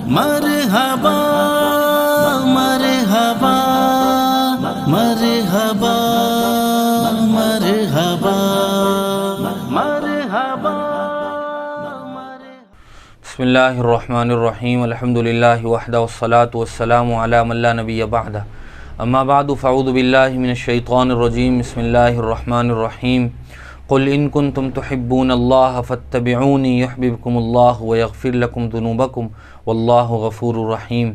مرحبا مرحبا مرحبا مرحبا مرحبا. بسم اللہ الرحمن الرحیم الحمدللہ وحدہ والصلاة والسلام علی من لا نبی بعدہ اما بعد فاعوذ باللہ من الشیطان الرجیم. بسم اللہ الرحمن الرحیم. قل ان کنتم تحبون اللہ فاتبعونی یحببکم اللہ ویغفر لکم ذنوبکم واللہ غفور رحیم.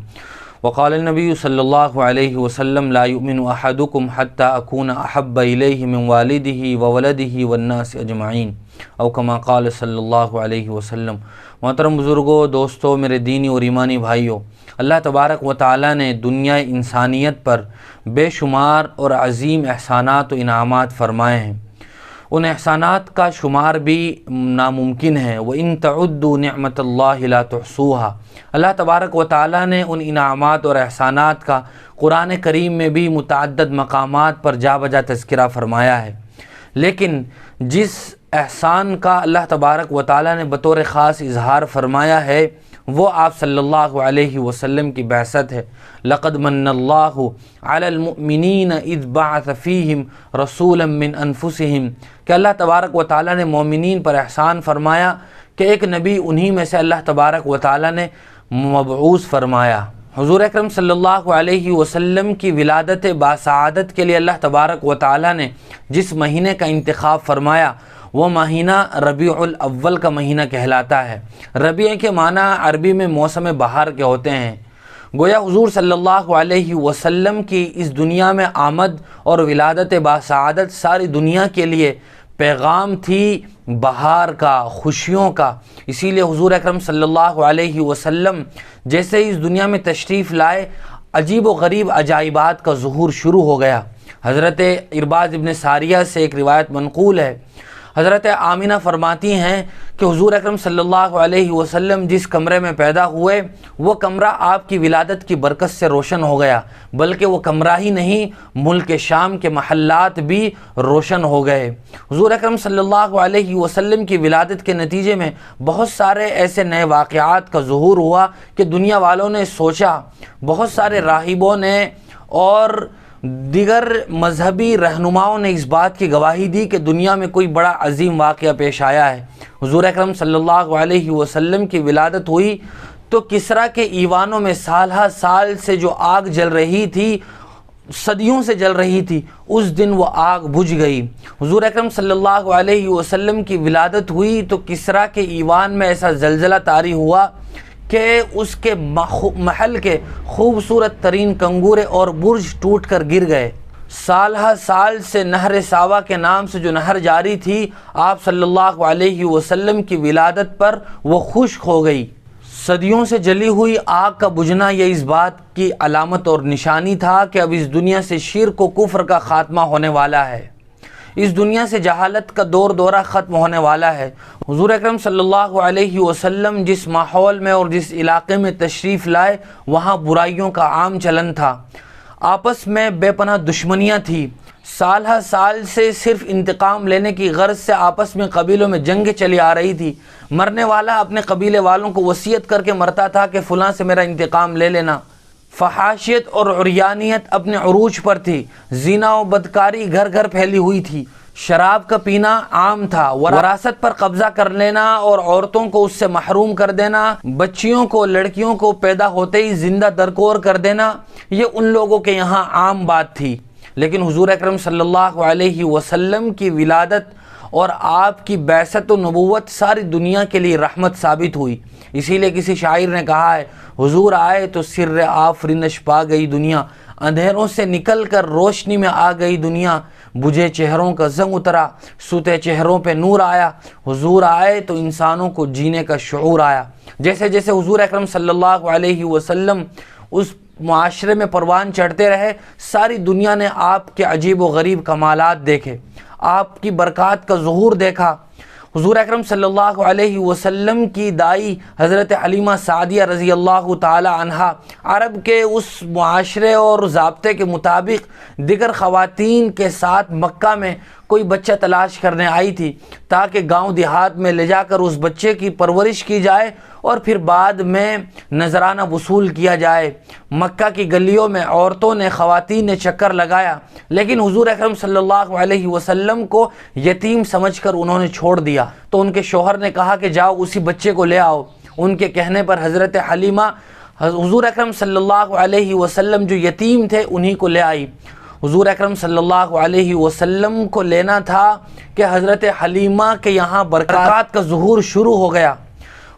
وقال النبی صلی اللہ علیہ وسلم لا یؤمن احدکم حتی اکون احب الیہ من والدہ وولدہ والناس اجمعین او کما قال صلی اللہ علیہ وسلم. محترم بزرگوں، دوستوں، میرے دینی اور ایمانی بھائیوں، اللہ تبارک و تعالیٰ نے دنیا انسانیت پر بے شمار اور عظیم احسانات و انعامات فرمائے ہیں. ان احسانات کا شمار بھی ناممکن ہے. وَإِن تَعُدُّوا نِعْمَةَ اللَّهِ لَا تُحْصُوهَا. اللہ تبارک و تعالیٰ نے ان انعامات اور احسانات کا قرآن کریم میں بھی متعدد مقامات پر جا بجا تذکرہ فرمایا ہے. لیکن جس احسان کا اللہ تبارک و تعالیٰ نے بطور خاص اظہار فرمایا ہے وہ آپ صلی اللہ علیہ وسلم کی بعثت ہے. لقد من اللہ علی المؤمنین اذ بعث فیہم رسولا من انفسہم، کہ اللہ تبارک و تعالیٰ نے مومنین پر احسان فرمایا کہ ایک نبی انہی میں سے اللہ تبارک و تعالیٰ نے مبعوث فرمایا. حضور اکرم صلی اللہ علیہ وسلم کی ولادت باسعادت کے لیے اللہ تبارک و تعالیٰ نے جس مہینے کا انتخاب فرمایا وہ مہینہ ربیع الاول کا مہینہ کہلاتا ہے. ربیع کے معنی عربی میں موسم بہار کے ہوتے ہیں. گویا حضور صلی اللہ علیہ وسلم کی اس دنیا میں آمد اور ولادت باسعادت ساری دنیا کے لیے پیغام تھی بہار کا، خوشیوں کا. اسی لیے حضور اکرم صلی اللہ علیہ وسلم جیسے ہی اس دنیا میں تشریف لائے عجیب و غریب عجائبات کا ظہور شروع ہو گیا. حضرت ارباز ابن ساریہ سے ایک روایت منقول ہے. حضرت آمینہ فرماتی ہیں کہ حضور اکرم صلی اللہ علیہ وسلم جس کمرے میں پیدا ہوئے وہ کمرہ آپ کی ولادت کی برکت سے روشن ہو گیا، بلکہ وہ کمرہ ہی نہیں ملک شام کے محلات بھی روشن ہو گئے. حضور اکرم صلی اللہ علیہ وسلم کی ولادت کے نتیجے میں بہت سارے ایسے نئے واقعات کا ظہور ہوا کہ دنیا والوں نے سوچا، بہت سارے راہبوں نے اور دیگر مذہبی رہنماؤں نے اس بات کی گواہی دی کہ دنیا میں کوئی بڑا عظیم واقعہ پیش آیا ہے. حضور اکرم صلی اللہ علیہ وسلم کی ولادت ہوئی تو کسریٰ کے ایوانوں میں سال ہا سال سے جو آگ جل رہی تھی، صدیوں سے جل رہی تھی، اس دن وہ آگ بجھ گئی. حضور اکرم صلی اللہ علیہ وسلم کی ولادت ہوئی تو کسریٰ کے ایوان میں ایسا زلزلہ طاری ہوا کہ اس کے محل کے خوبصورت ترین کنگورے اور برج ٹوٹ کر گر گئے. سال ہا سال سے نہر ساوا کے نام سے جو نہر جاری تھی، آپ صلی اللہ علیہ وسلم کی ولادت پر وہ خشک ہو گئی. صدیوں سے جلی ہوئی آگ کا بجھنا یہ اس بات کی علامت اور نشانی تھا کہ اب اس دنیا سے شرک و کفر کا خاتمہ ہونے والا ہے، اس دنیا سے جہالت کا دورہ ختم ہونے والا ہے. حضور اکرم صلی اللہ علیہ وسلم جس ماحول میں اور جس علاقے میں تشریف لائے وہاں برائیوں کا عام چلن تھا، آپس میں بے پناہ دشمنیاں تھیں. سال ہا سال سے صرف انتقام لینے کی غرض سے آپس میں قبیلوں میں جنگیں چلی آ رہی تھی. مرنے والا اپنے قبیلے والوں کو وصیت کر کے مرتا تھا کہ فلاں سے میرا انتقام لے لینا. فحاشیت اور عریانیت اپنے عروج پر تھی. زنا و بدکاری گھر گھر پھیلی ہوئی تھی. شراب کا پینا عام تھا. وراثت پر قبضہ کر لینا اور عورتوں کو اس سے محروم کر دینا، بچیوں کو، لڑکیوں کو پیدا ہوتے ہی زندہ درکور کر دینا، یہ ان لوگوں کے یہاں عام بات تھی. لیکن حضور اکرم صلی اللہ علیہ وسلم کی ولادت اور آپ کی بعثت و نبوت ساری دنیا کے لیے رحمت ثابت ہوئی. اسی لیے کسی شاعر نے کہا ہے، حضور آئے تو سر آفرینش پا گئی دنیا، اندھیروں سے نکل کر روشنی میں آ گئی دنیا، بجھے چہروں کا زنگ اترا، سوتے چہروں پہ نور آیا. حضور آئے تو انسانوں کو جینے کا شعور آیا. جیسے جیسے حضور اکرم صلی اللہ علیہ وسلم اس معاشرے میں پروان چڑھتے رہے، ساری دنیا نے آپ کے عجیب و غریب کمالات دیکھے، آپ کی برکات کا ظہور دیکھا. حضور اکرم صلی اللہ علیہ وسلم کی دائی حضرت حلیمہ سعدیہ رضی اللہ تعالی عنہا عرب کے اس معاشرے اور ضابطے کے مطابق دیگر خواتین کے ساتھ مکہ میں کوئی بچہ تلاش کرنے آئی تھی تاکہ گاؤں دیہات میں لے جا کر اس بچے کی پرورش کی جائے اور پھر بعد میں نذرانہ وصول کیا جائے۔ مکہ کی گلیوں میں عورتوں نے، خواتین نے چکر لگایا، لیکن حضور اکرم صلی اللہ علیہ وسلم کو یتیم سمجھ کر انہوں نے چھوڑ دیا۔ تو ان کے شوہر نے کہا کہ جاؤ اسی بچے کو لے آؤ۔ ان کے کہنے پر حضرت حلیمہ حضور اکرم صلی اللہ علیہ وسلم جو یتیم تھے انہی کو لے آئی۔ حضور اکرم صلی اللہ علیہ وسلم کو لینا تھا کہ حضرت حلیمہ کے یہاں برکات کا ظہور شروع ہو گیا۔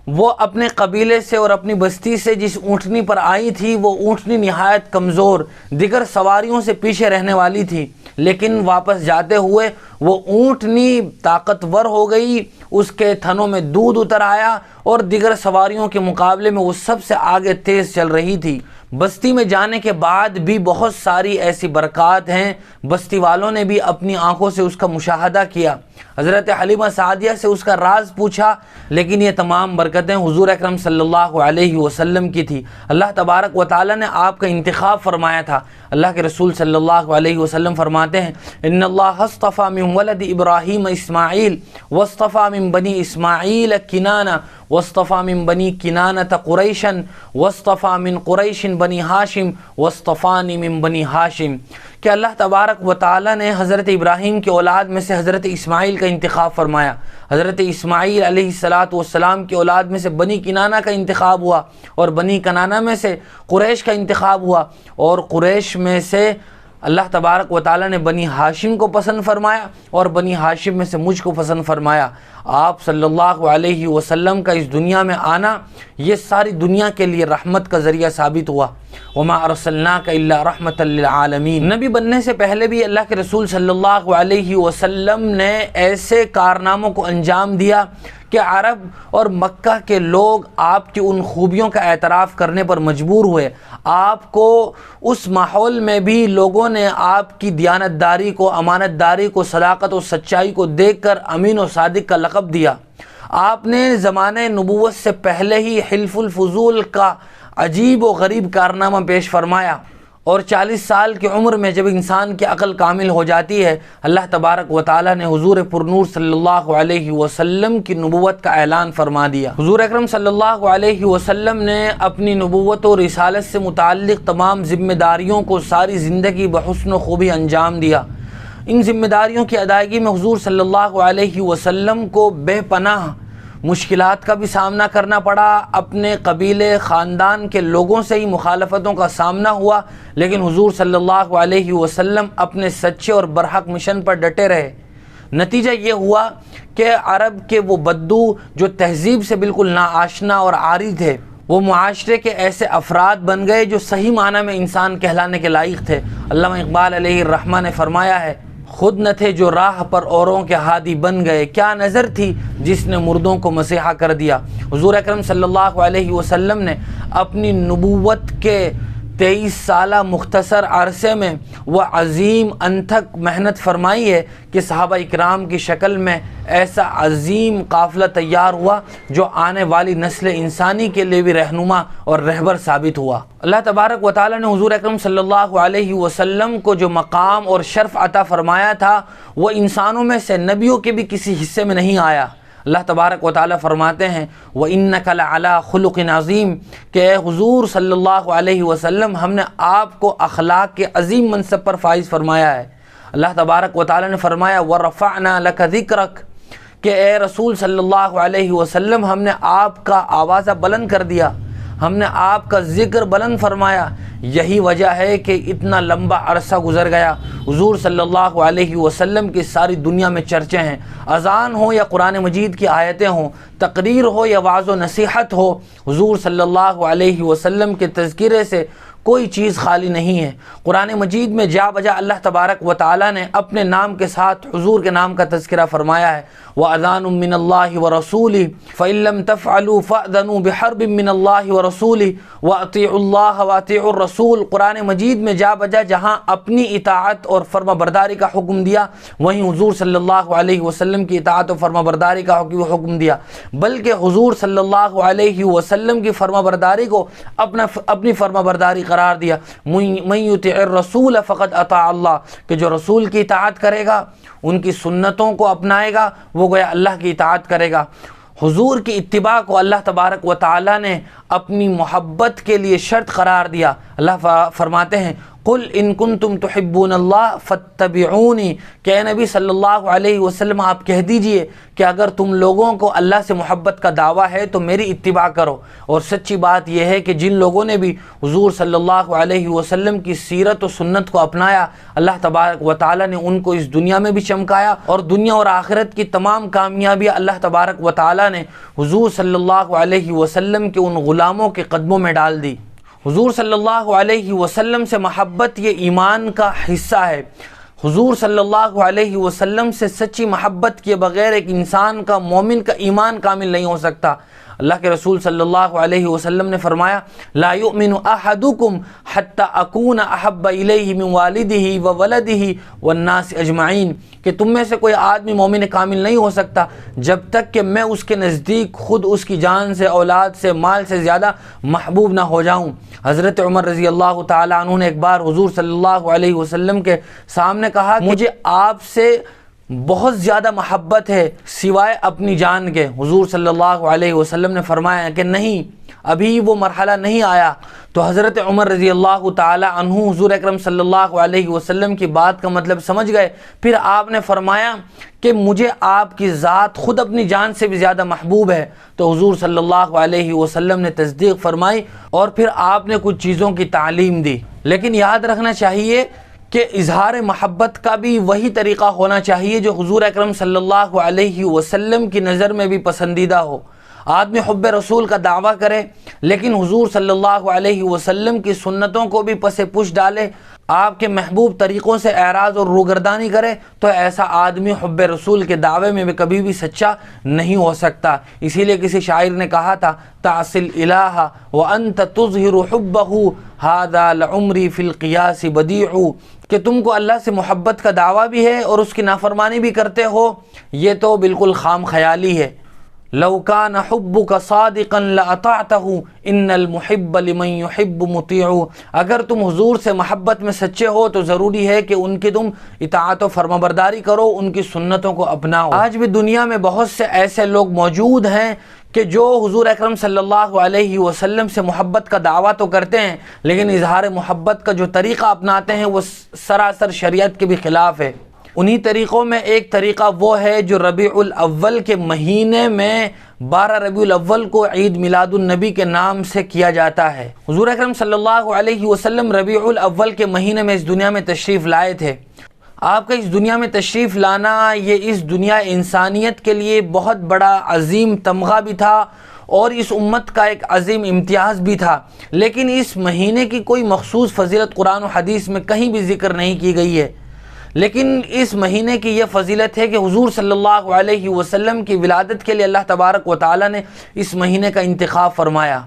وہ اپنے قبیلے سے اور اپنی بستی سے جس اونٹنی پر آئی تھی وہ اونٹنی نہایت کمزور، دیگر سواریوں سے پیچھے رہنے والی تھی، لیکن واپس جاتے ہوئے وہ اونٹنی طاقتور ہو گئی، اس کے تھنوں میں دودھ اتر آیا اور دیگر سواریوں کے مقابلے میں وہ سب سے آگے تیز چل رہی تھی۔ بستی میں جانے کے بعد بھی بہت ساری ایسی برکات ہیں، بستی والوں نے بھی اپنی آنکھوں سے اس کا مشاہدہ کیا۔ حضرت حلیمہ سعدیہ سے اس کا راز پوچھا، لیکن یہ تمام برکتیں حضور اکرم صلی اللہ علیہ وسلم کی تھی۔ اللہ تبارک و تعالی نے آپ کا انتخاب فرمایا تھا۔ اللہ کے رسول صلی اللہ علیہ وسلم فرماتے ہیں، ان اللہ اصطفیٰ من ولد ابراہیم اسماعیل واصطفیٰ من بنی اسماعیل کنانہ واصطفیٰ من بنی کنانۃ قریشا واصطفیٰ من قریش بنی ہاشم واصطفانی من بنی ہاشم، کہ اللہ تبارک و تعالی نے حضرت ابراہیم کی اولاد میں سے حضرت اسماعیل کا انتخاب فرمایا۔ حضرت اسماعیل علیہ السلام کی اولاد میں سے بنی کنانہ کا انتخاب ہوا، اور بنی کنانہ میں سے قریش کا انتخاب ہوا، اور قریش میں سے اللہ تبارک و تعالی نے بنی ہاشم کو پسند فرمایا، اور بنی ہاشم میں سے مجھ کو پسند فرمایا۔ آپ صلی اللہ علیہ وسلم کا اس دنیا میں آنا یہ ساری دنیا کے لیے رحمت کا ذریعہ ثابت ہوا۔ وما ارسلناک الا رحمۃ للعالمین، نبی بننے سے پہلے بھی اللہ کے رسول صلی اللہ علیہ وسلم نے ایسے کارناموں کو انجام دیا کہ عرب اور مکہ کے لوگ آپ کی ان خوبیوں کا اعتراف کرنے پر مجبور ہوئے۔ آپ کو اس ماحول میں بھی لوگوں نے آپ کی دیانت داری کو، امانت داری کو، صداقت و سچائی کو دیکھ کر امین و صادق کا لقب دیا۔ آپ نے زمانہ نبوت سے پہلے ہی حلف الفضول کا عجیب و غریب کارنامہ پیش فرمایا، اور 40 سال کی عمر میں جب انسان کی عقل کامل ہو جاتی ہے، اللہ تبارک و تعالی نے حضور پرنور صلی اللہ علیہ وسلم کی نبوت کا اعلان فرما دیا۔ حضور اکرم صلی اللہ علیہ وسلم نے اپنی نبوت و رسالت سے متعلق تمام ذمہ داریوں کو ساری زندگی بحسن و خوبی انجام دیا۔ ان ذمہ داریوں کی ادائیگی میں حضور صلی اللہ علیہ وسلم کو بے پناہ مشکلات کا بھی سامنا کرنا پڑا، اپنے قبیلے خاندان کے لوگوں سے ہی مخالفتوں کا سامنا ہوا، لیکن حضور صلی اللہ علیہ وسلم اپنے سچے اور برحق مشن پر ڈٹے رہے۔ نتیجہ یہ ہوا کہ عرب کے وہ بدو جو تہذیب سے بالکل ناآشنا اور عاری تھے، وہ معاشرے کے ایسے افراد بن گئے جو صحیح معنی میں انسان کہلانے کے لائق تھے۔ علامہ اقبال علیہ الرحمہ نے فرمایا ہے، خود نہ تھے جو راہ پر اوروں کے ہادی بن گئے، کیا نظر تھی جس نے مردوں کو مسیحا کر دیا۔ حضور اکرم صلی اللہ علیہ وسلم نے اپنی نبوت کے 23 سالہ مختصر عرصے میں وہ عظیم انتھک محنت فرمائی ہے کہ صحابہ اکرام کی شکل میں ایسا عظیم قافلہ تیار ہوا جو آنے والی نسل انسانی کے لیے بھی رہنما اور رہبر ثابت ہوا۔ اللہ تبارک و تعالی نے حضور اکرم صلی اللہ علیہ وسلم کو جو مقام اور شرف عطا فرمایا تھا وہ انسانوں میں سے نبیوں کے بھی کسی حصے میں نہیں آیا۔ اللہ تبارک و تعالی فرماتے ہیں وَإِنَّكَ لَعَلَىٰ خُلُقٍ عَظِيمٍ، کہ اے حضور صلی اللہ علیہ وسلم ہم نے آپ کو اخلاق کے عظیم منصب پر فائز فرمایا ہے۔ اللہ تبارک و تعالی نے فرمایا وَرَفَعْنَا لَكَ ذِكْرَكَ، کہ اے رسول صلی اللہ علیہ وسلم ہم نے آپ کا آوازہ بلند کر دیا، ہم نے آپ کا ذکر بلند فرمایا۔ یہی وجہ ہے کہ اتنا لمبا عرصہ گزر گیا، حضور صلی اللہ علیہ وسلم کی ساری دنیا میں چرچے ہیں، اذان ہو یا قرآن مجید کی آیتیں ہوں، تقریر ہو یا وعظ و نصیحت ہو، حضور صلی اللہ علیہ وسلم کے تذکرے سے کوئی چیز خالی نہیں ہے۔ قرآن مجید میں جا بجا اللہ تبارک و تعالی نے اپنے نام کے ساتھ حضور کے نام کا تذکرہ فرمایا ہے، وَأَذَانٌ مِّنَ اللَّهِ وَرَسُولِهِ فَإِن لَّمْ تَفْعَلُوا فَأْذَنُوا بِحَرْبٍ مِّنَ اللَّهِ وَرَسُولِهِ وَأَطِيعُوا اللَّهَ وَأَطِيعُوا الرَّسُولَ۔ قرآن مجید میں جا بجا جہاں اپنی اطاعت اور فرما برداری کا حکم دیا، وہیں حضور صلی اللہ علیہ وسلم کی اطاعت اور فرما برداری کا حکم دیا، بلکہ حضور صلی اللہ علیہ وسلم کی فرما برداری کو اپنی فرما برداری قرار دیا۔ من یطع الرسول فقد اطاع اللہ، کہ جو رسول کی اطاعت کرے گا، ان کی سنتوں کو اپنائے گا، وہ گویا اللہ کی اطاعت کرے گا۔ حضور کی اتباع کو اللہ تبارک و تعالی نے اپنی محبت کے لیے شرط قرار دیا۔ اللہ فرماتے ہیں قل ان کنتم تحبون اللہ فاتبعونی، کہ اے نبی صلی اللہ علیہ وسلم آپ کہہ دیجئے کہ اگر تم لوگوں کو اللہ سے محبت کا دعویٰ ہے تو میری اتباع کرو۔ اور سچی بات یہ ہے کہ جن لوگوں نے بھی حضور صلی اللہ علیہ وسلم کی سیرت و سنت کو اپنایا، اللہ تبارک و تعالی نے ان کو اس دنیا میں بھی چمکایا، اور دنیا اور آخرت کی تمام کامیابیاں اللہ تبارک و تعالی نے حضور صلی اللہ علیہ وسلم کے ان غلاموں کے قدموں میں ڈال دی۔ حضور صلی اللہ علیہ وسلم سے محبت یہ ایمان کا حصہ ہے۔ حضور صلی اللہ علیہ وسلم سے سچی محبت کے بغیر ایک انسان کا، مومن کا ایمان کامل نہیں ہو سکتا۔ اللہ کے رسول صلی اللہ علیہ وسلم نے فرمایا لا یؤمن احدکم حتی اکون احب الیہ من والدہ وولدہ والناس اجمعین، کہ تم میں سے کوئی آدمی مومن کامل نہیں ہو سکتا جب تک کہ میں اس کے نزدیک خود اس کی جان سے، اولاد سے، مال سے زیادہ محبوب نہ ہو جاؤں۔ حضرت عمر رضی اللہ تعالی عنہ نے ایک بار حضور صلی اللہ علیہ وسلم کے سامنے کہا مجھے آپ سے بہت زیادہ محبت ہے سوائے اپنی جان کے۔ حضور صلی اللہ علیہ وسلم نے فرمایا کہ نہیں، ابھی وہ مرحلہ نہیں آیا۔ تو حضرت عمر رضی اللہ تعالی عنہ حضور اکرم صلی اللہ علیہ وسلم کی بات کا مطلب سمجھ گئے۔ پھر آپ نے فرمایا کہ مجھے آپ کی ذات خود اپنی جان سے بھی زیادہ محبوب ہے۔ تو حضور صلی اللہ علیہ وسلم نے تصدیق فرمائی، اور پھر آپ نے کچھ چیزوں کی تعلیم دی۔ لیکن یاد رکھنا چاہیے کہ اظہار محبت کا بھی وہی طریقہ ہونا چاہیے جو حضور اکرم صلی اللہ علیہ وسلم کی نظر میں بھی پسندیدہ ہو۔ آدمی حب رسول کا دعویٰ کرے لیکن حضور صلی اللہ علیہ وسلم کی سنتوں کو بھی پس پش ڈالے، آپ کے محبوب طریقوں سے اعراض اور روگردانی کرے، تو ایسا آدمی حب رسول کے دعوے میں بھی کبھی بھی سچا نہیں ہو سکتا۔ اسی لیے کسی شاعر نے کہا تھا تعصی الہ وانت تظہر حبہ ھذا لعمری فی القیاس بدیع، کہ تم کو اللہ سے محبت کا دعویٰ بھی ہے اور اس کی نافرمانی بھی کرتے ہو، یہ تو بالکل خام خیالی ہے۔ لو کان حبک صادقا لاطعتہ ان المحب لمن یحب مطیع، اگر تم حضور سے محبت میں سچے ہو تو ضروری ہے کہ ان کی تم اطاعت و فرمانبرداری کرو، ان کی سنتوں کو اپناؤ۔ آج بھی دنیا میں بہت سے ایسے لوگ موجود ہیں کہ جو حضور اکرم صلی اللہ علیہ وسلم سے محبت کا دعویٰ تو کرتے ہیں لیکن اظہار محبت کا جو طریقہ اپناتے ہیں وہ سراسر شریعت کے بھی خلاف ہے۔ انہی طریقوں میں ایک طریقہ وہ ہے جو ربیع الاول کے مہینے میں 12 ربیع الاول کو عید میلاد النبی کے نام سے کیا جاتا ہے۔ حضور اکرم صلی اللہ علیہ وسلم ربیع الاول کے مہینے میں اس دنیا میں تشریف لائے تھے۔ آپ کا اس دنیا میں تشریف لانا یہ اس دنیا انسانیت کے لیے بہت بڑا عظیم تمغہ بھی تھا اور اس امت کا ایک عظیم امتیاز بھی تھا، لیکن اس مہینے کی کوئی مخصوص فضیلت قرآن و حدیث میں کہیں بھی ذکر نہیں کی گئی ہے۔ لیکن اس مہینے کی یہ فضیلت ہے کہ حضور صلی اللہ علیہ وسلم کی ولادت کے لیے اللہ تبارک و تعالی نے اس مہینے کا انتخاب فرمایا۔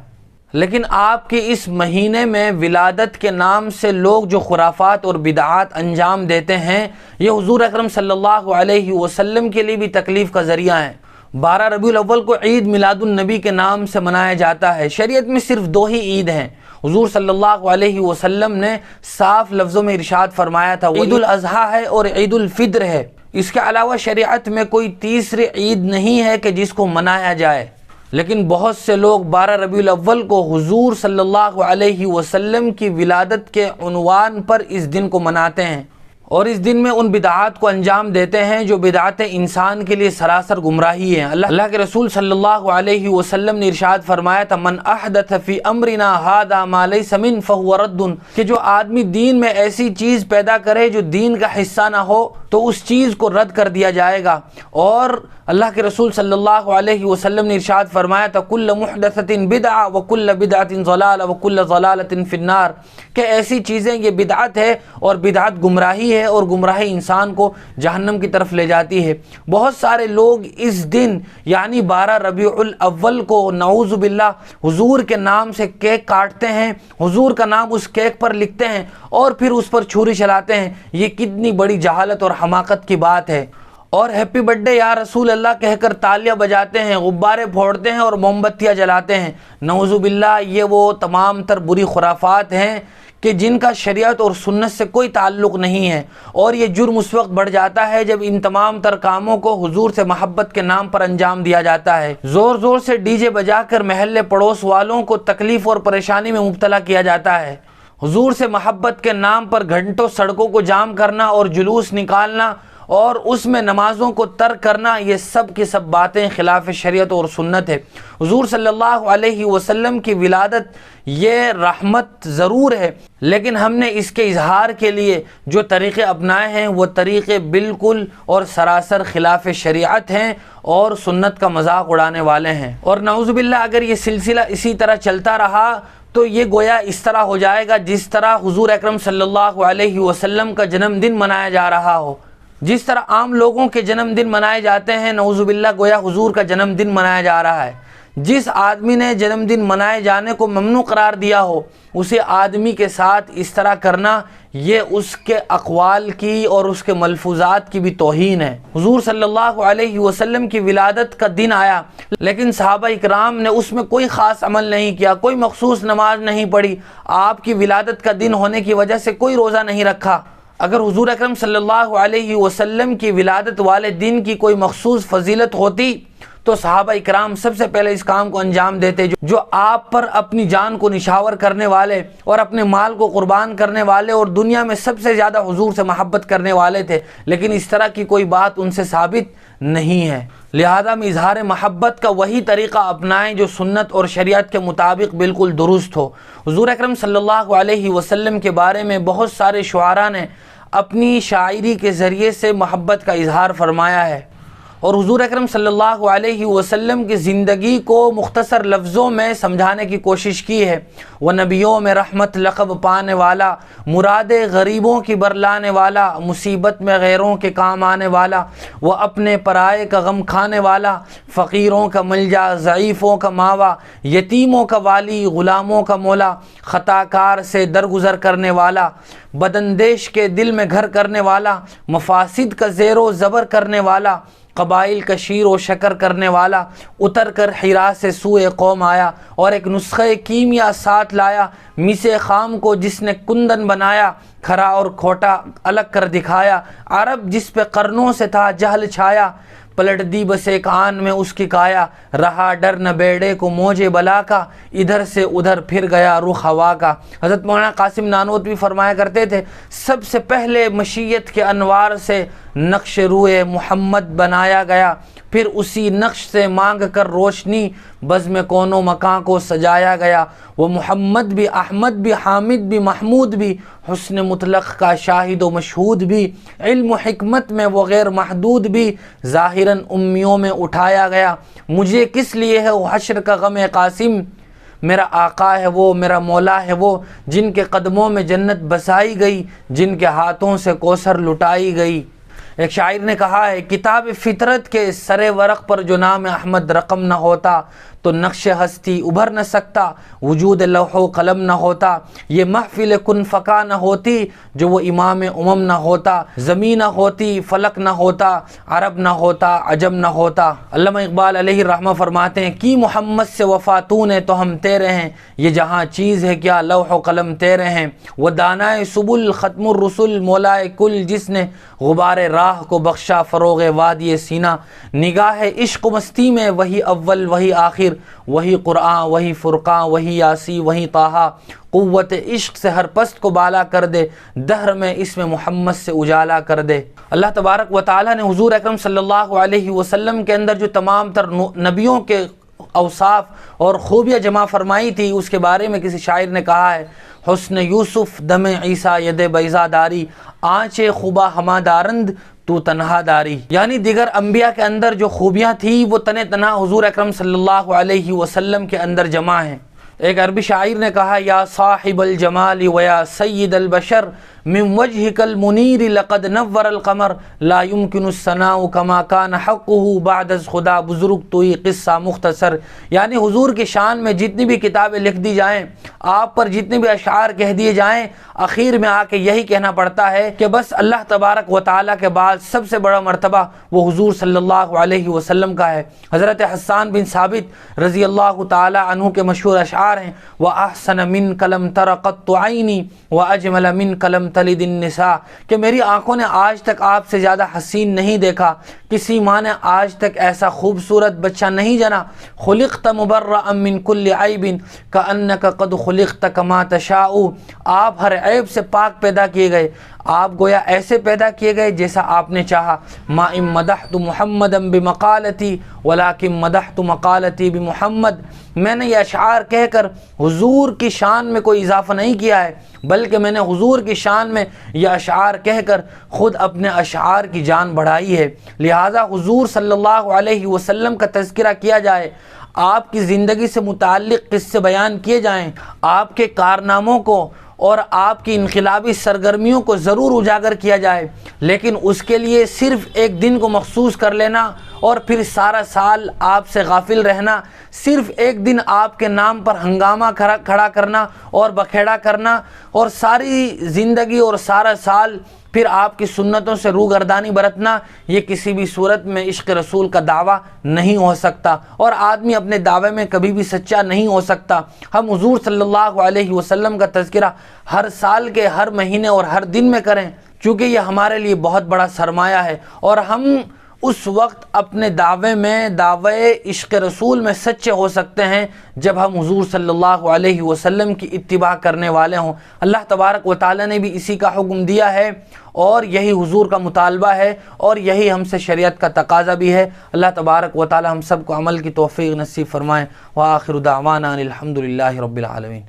لیکن آپ کے اس مہینے میں ولادت کے نام سے لوگ جو خرافات اور بدعات انجام دیتے ہیں، یہ حضور اکرم صلی اللہ علیہ وسلم کے لیے بھی تکلیف کا ذریعہ ہیں۔ 12 ربیع الاول کو عید میلاد النبی کے نام سے منایا جاتا ہے۔ شریعت میں صرف 2 ہی عید ہیں۔ حضور صلی اللہ علیہ وسلم نے صاف لفظوں میں ارشاد فرمایا تھا عید الاضحیٰ ہے اور عید الفطر ہے، اس کے علاوہ شریعت میں کوئی تیسری عید نہیں ہے کہ جس کو منایا جائے۔ لیکن بہت سے لوگ 12 ربیع الاول کو حضور صلی اللہ علیہ وسلم کی ولادت کے عنوان پر اس دن کو مناتے ہیں اور اس دن میں ان بدعات کو انجام دیتے ہیں جو بدعاتیں انسان کے لیے سراسر گمراہی ہیں۔ اللہ کے رسول صلی اللہ علیہ وسلم نے ارشاد فرمایا تھا من احدث فی امرنا ھذا ما لیس من فہو رد، کہ جو آدمی دین میں ایسی چیز پیدا کرے جو دین کا حصہ نہ ہو تو اس چیز کو رد کر دیا جائے گا۔ اور اللہ کے رسول صلی اللہ علیہ وسلم نے ارشاد فرمایا تھا کل محدثۃ بدعہ وکل بدعۃ ضلالہ وکل ضلالۃ فی النار، کہ ایسی چیزیں یہ بدعت ہے اور بدعت گمراہی ہے اور گمراہی انسان کو جہنم کی طرف لے جاتی ہے۔ بہت سارے لوگ اس دن یعنی 12 ربیع الاول کو نعوذ باللہ حضور کے نام سے کیک کاٹتے ہیں، حضور کا نام اس کیک پر لکھتے ہیں اور پھر اس پر چھری چلاتے ہیں۔ یہ کتنی بڑی جہالت اور حماقت کی بات ہے۔ اور ہیپی برتھ ڈے یا رسول اللہ کہہ کر تالیاں بجاتے ہیں، غبارے پھوڑتے ہیں اور موم بتیاں جلاتے ہیں۔ نعوذ باللہ، یہ وہ تمام تر بری خرافات ہیں کہ جن کا شریعت اور سنت سے کوئی تعلق نہیں ہے، اور یہ جرم اس وقت بڑھ جاتا ہے جب ان تمام تر کاموں کو حضور سے محبت کے نام پر انجام دیا جاتا ہے۔ زور زور سے ڈی جے بجا کر محلے پڑوس والوں کو تکلیف اور پریشانی میں مبتلا کیا جاتا ہے۔ حضور سے محبت کے نام پر گھنٹوں سڑکوں کو جام کرنا اور جلوس نکالنا اور اس میں نمازوں کو ترک کرنا، یہ سب کی سب باتیں خلاف شریعت اور سنت ہے۔ حضور صلی اللہ علیہ وسلم کی ولادت یہ رحمت ضرور ہے، لیکن ہم نے اس کے اظہار کے لیے جو طریقے اپنائے ہیں وہ طریقے بالکل اور سراسر خلاف شریعت ہیں اور سنت کا مذاق اڑانے والے ہیں۔ اور نعوذ باللہ اگر یہ سلسلہ اسی طرح چلتا رہا تو یہ گویا اس طرح ہو جائے گا جس طرح حضور اکرم صلی اللہ علیہ وسلم کا جنم دن منایا جا رہا ہو۔ جس طرح عام لوگوں کے جنم دن منائے جاتے ہیں، نعوذ باللہ گویا حضور کا جنم دن منایا جا رہا ہے۔ جس آدمی نے جنم دن منائے جانے کو ممنوع قرار دیا ہو، اسے آدمی کے ساتھ اس طرح کرنا یہ اس کے اقوال کی اور اس کے ملفوظات کی بھی توہین ہے۔ حضور صلی اللہ علیہ وسلم کی ولادت کا دن آیا، لیکن صحابہ اکرام نے اس میں کوئی خاص عمل نہیں کیا، کوئی مخصوص نماز نہیں پڑھی، آپ کی ولادت کا دن ہونے کی وجہ سے کوئی روزہ نہیں رکھا۔ اگر حضور اکرم صلی اللہ علیہ وسلم کی ولادت والے دن کی کوئی مخصوص فضیلت ہوتی تو صحابہ اکرام سب سے پہلے اس کام کو انجام دیتے، جو آپ پر اپنی جان کو نشاور کرنے والے اور اپنے مال کو قربان کرنے والے اور دنیا میں سب سے زیادہ حضور سے محبت کرنے والے تھے، لیکن اس طرح کی کوئی بات ان سے ثابت نہیں ہے۔ لہذا ہم اظہار محبت کا وہی طریقہ اپنائیں جو سنت اور شریعت کے مطابق بالکل درست ہو۔ حضور اکرم صلی اللہ علیہ وسلم کے بارے میں بہت سارے شعراء نے اپنی شاعری کے ذریعے سے محبت کا اظہار فرمایا ہے، اور حضور اکرم صلی اللہ علیہ وسلم کی زندگی کو مختصر لفظوں میں سمجھانے کی کوشش کی ہے۔ وہ نبیوں میں رحمت لقب پانے والا، مراد غریبوں کی برلانے والا، مصیبت میں غیروں کے کام آنے والا، وہ اپنے پرائے کا غم کھانے والا، فقیروں کا ملجا، ضعیفوں کا ماوا، یتیموں کا والی، غلاموں کا مولا، خطا کار سے درگزر کرنے والا، بداندیش کے دل میں گھر کرنے والا، مفاسد کا زیر و زبر کرنے والا، قبائل کا شیر و شکر کرنے والا، اتر کر حرا سے سوئے قوم آیا اور ایک نسخہ کیمیا ساتھ لایا، میسے خام کو جس نے کندن بنایا، کھرا اور کھوٹا الگ کر دکھایا، عرب جس پہ قرنوں سے تھا جہل چھایا، پلٹ دی بس ایک آن میں اس کی کایا، رہا ڈر نہ بیڑے کو موجے بلا کا، ادھر سے ادھر پھر گیا رخ ہوا کا۔ حضرت مولانا قاسم نانوتوی فرمایا کرتے تھے، سب سے پہلے مشیت کے انوار سے نقش روئے محمد بنایا گیا، پھر اسی نقش سے مانگ کر روشنی بزم کون و مکان کو سجایا گیا۔ وہ محمد بھی، احمد بھی، حامد بھی، محمود بھی، حسن مطلق کا شاہد و مشہود بھی، علم و حکمت میں وہ غیر محدود بھی، ظاہراً امیوں میں اٹھایا گیا۔ مجھے کس لیے ہے وہ حشر کا غم قاسم، میرا آقا ہے وہ، میرا مولا ہے وہ، جن کے قدموں میں جنت بسائی گئی، جن کے ہاتھوں سے کوثر لٹائی گئی۔ ایک شاعر نے کہا ہے، کتاب فطرت کے سر ورق پر جو نام احمد رقم نہ ہوتا تو نقش ہستی ابھر نہ سکتا، وجود لوح و قلم نہ ہوتا، یہ محفل کن فکا نہ ہوتی، جو وہ امام امم نہ ہوتا، زمین نہ ہوتی، فلک نہ ہوتا، عرب نہ ہوتا، عجم نہ ہوتا۔ علامہ اقبال علیہ الرحمہ فرماتے ہیں، کی محمد سے وفا تو نے تو ہم تیرے ہیں، یہ جہاں چیز ہے کیا لوح و قلم تیرے ہیں، وہ دانائے سبل ختم الرسل مولائے کل، جس نے غبار راہ کو بخشا فروغ وادی سینہ، نگاہ عشق و مستی میں وہی اول وہی آخر، وہی قرآن وہی فرقان وہی یاسی وہی طٰہٰ، قوت عشق سے ہر پست کو بالا کر دے، دہر میں اس میں محمد سے اجالا کر دے۔ اللہ تبارک و تعالیٰ نے حضور اکرم صلی اللہ علیہ وسلم کے اندر جو تمام تر نبیوں کے اوصاف اور خوبیاں جمع فرمائی تھی، اس کے بارے میں کسی شاعر نے کہا ہے، حسن یوسف دم عیسیٰ ید بیضا داری، آنچ خوبا ہما دارند تو تنہا داری۔ یعنی دیگر انبیاء کے اندر جو خوبیاں تھیں وہ تنہا حضور اکرم صلی اللہ علیہ وسلم کے اندر جمع ہیں۔ ایک عربی شاعر نے کہا، یا صاحب الجمال و یا سید البشر من وجهك المنیر لقد نور القمر لا يمكن الثناء كما كان حقه بعد از خدا بزرگ تو یہ قصہ مختصر. یعنی حضور کی شان میں جتنی بھی کتابیں لکھ دی جائیں، آپ پر جتنے بھی اشعار کہہ دیے جائیں، اخیر میں آ کے یہی کہنا پڑتا ہے کہ بس اللہ تبارک و تعالیٰ کے بعد سب سے بڑا مرتبہ وہ حضور صلی اللہ علیہ وسلم کا ہے. حضرت حسان بن ثابت رضی اللہ تعالی عنہ کے مشہور اشعار ہیں، وَأَحْسَنَ مِنْكَ لَمْ تَرَ قَطُّ عَيْنِي وَأَجْمَلَ مِنْكَ لَمْ تَلِدِ النِّسَاء، کہ میری آنکھوں نے آج تک آپ سے زیادہ حسین نہیں دیکھا، کسی ماں نے آج تک ایسا خوبصورت بچہ نہیں جنا. خلقت مبرأ من کل عیب کأنک قد خلقت کما تشاء، آپ ہر عیب سے پاک پیدا کیے گئے، آپ گویا ایسے پیدا کیے گئے جیسا آپ نے چاہا. ما ان مدحت محمدا بمقالتی ولکن مدحت مقالتی بمحمد، میں نے یہ اشعار کہہ کر حضور کی شان میں کوئی اضافہ نہیں کیا ہے، بلکہ میں نے حضور کی شان میں یہ اشعار کہہ کر خود اپنے اشعار کی جان بڑھائی ہے. لہٰذا حضور صلی اللہ علیہ وسلم کا تذکرہ کیا جائے، آپ کی زندگی سے متعلق قصے بیان کیے جائیں، آپ کے کارناموں کو اور آپ کی انقلابی سرگرمیوں کو ضرور اجاگر کیا جائے، لیکن اس کے لیے صرف ایک دن کو مخصوص کر لینا اور پھر سارا سال آپ سے غافل رہنا، صرف ایک دن آپ کے نام پر ہنگامہ کھڑا کرنا اور بکھیڑا کرنا اور ساری زندگی اور سارا سال پھر آپ کی سنتوں سے روگردانی برتنا، یہ کسی بھی صورت میں عشق رسول کا دعویٰ نہیں ہو سکتا، اور آدمی اپنے دعوے میں کبھی بھی سچا نہیں ہو سکتا. ہم حضور صلی اللہ علیہ وسلم کا تذکرہ ہر سال کے ہر مہینے اور ہر دن میں کریں، چونکہ یہ ہمارے لیے بہت بڑا سرمایہ ہے، اور ہم اس وقت اپنے دعوے عشق رسول میں سچے ہو سکتے ہیں جب ہم حضور صلی اللہ علیہ وسلم کی اتباع کرنے والے ہوں. اللہ تبارک و تعالیٰ نے بھی اسی کا حکم دیا ہے، اور یہی حضور کا مطالبہ ہے، اور یہی ہم سے شریعت کا تقاضا بھی ہے. اللہ تبارک و تعالیٰ ہم سب کو عمل کی توفیق نصیب فرمائیں. وآخر دعوانا ان الحمد للہ رب العالمین.